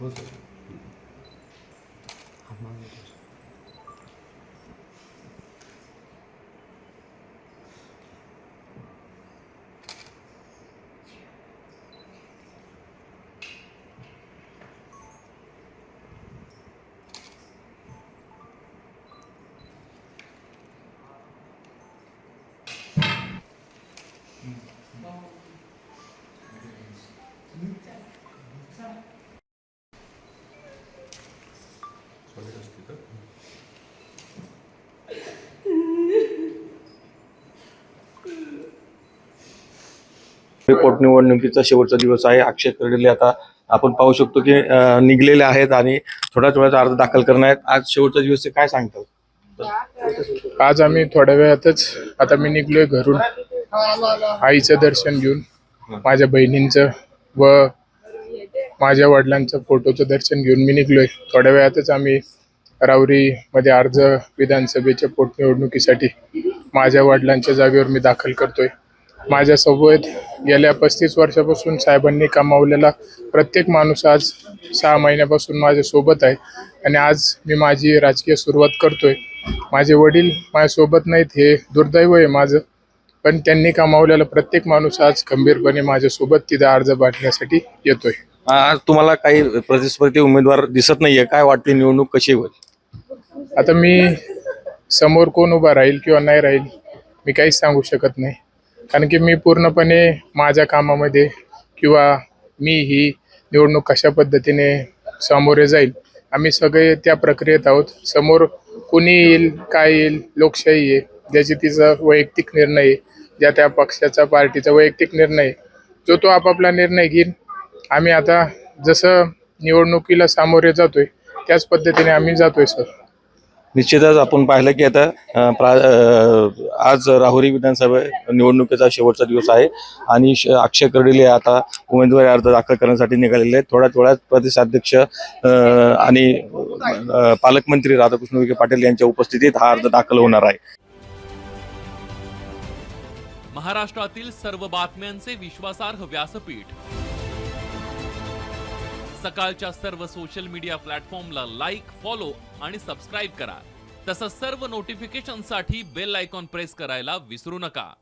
हो सर. पोटनिवडणुकीचा शेवटचा दिवस आहे. अक्षय कर्डिले आता आपण पाहू शकतो की निघलेले आहेत आणि थोड्याच वेळात अर्ज दाखल करणार आहेत. आज शेवटचा दिवस आहे, काय सांगतात? आज आम्ही थोड्या वेळातच आता मी निघलोय घरून आईचं दर्शन घेऊन, माझ्या बहिणींचं व माझ्या वडिलांचं फोटोचं दर्शन घेऊन मी निघलोय. थोड्या वेळातच आम्ही राहुरीमध्ये अर्ज विधानसभेच्या पोटनिवडणुकीसाठी माझ्या वडिलांच्या जागेवर मी दाखल करतोय. माझ्यासोबत गेल्या 35 वर्षापासून साहेबांनी कमावलेला प्रत्येक माणूस आज 6 महिन्यापासून माझ्यासोबत आहे आणि आज मी माझी राजकीय सुरुवात करतोय. माझे वडील माझ्यासोबत नाहीत, हे दुर्दैव आहे माझं, पण त्यांनी कमावलेला प्रत्येक माणूस आज खंबीरपणे माझ्यासोबत तिथे अर्ज भरण्यासाठी येतोय. आज तुम्हाला काही प्रतिस्पर्धी उमेदवार दिसत नाहीये, काय वाटते निवडणूक कशी होईल? आता मी समोर कोण उभा राहील किंवा नाही राहील मी काहीच सांगू शकत नाही, कारण की मी पूर्णपणे माझ्या कामामध्ये किंवा मी ही निवडणूक कशा पद्धतीने सामोरे जाईल आम्ही सगळे त्या प्रक्रियेत आहोत. समोर कोणी येईल काय येईल, लोकशाही आहे, ज्याची तिचा वैयक्तिक निर्णय आहे, ज्या त्या पक्षाचा पार्टीचा वैयक्तिक निर्णय आहे, जो तो आपापला निर्णय घेईल. आम्ही आता जसं निवडणुकीला सामोरे जातोय त्याच पद्धतीने आम्ही जातोय सर. निश्चितच आपण पाहिलं की आता आज राहुरी विधानसभा निवडणुकीचा शेवटचा दिवस आहे आणि अक्षय कर्डिले आता उमेदवारी अर्ज दाखल करण्यासाठी निघालेले आहेत. थोड्याच वेळात प्रदेशाध्यक्ष आणि पालकमंत्री राधाकृष्ण विखे पाटील यांच्या उपस्थितीत हा अर्ज दाखल होणार आहे. महाराष्ट्रातील सर्व बातम्यांचे विश्वासार्ह व्यासपीठ, सकाळच्या सर्व सोशल मीडिया प्लॅटफॉर्मला लाईक, फॉलो आणि सबस्क्राईब करा. तसंच सर्व नोटिफिकेशनसाठी बेल आयकॉन प्रेस करायला विसरू नका.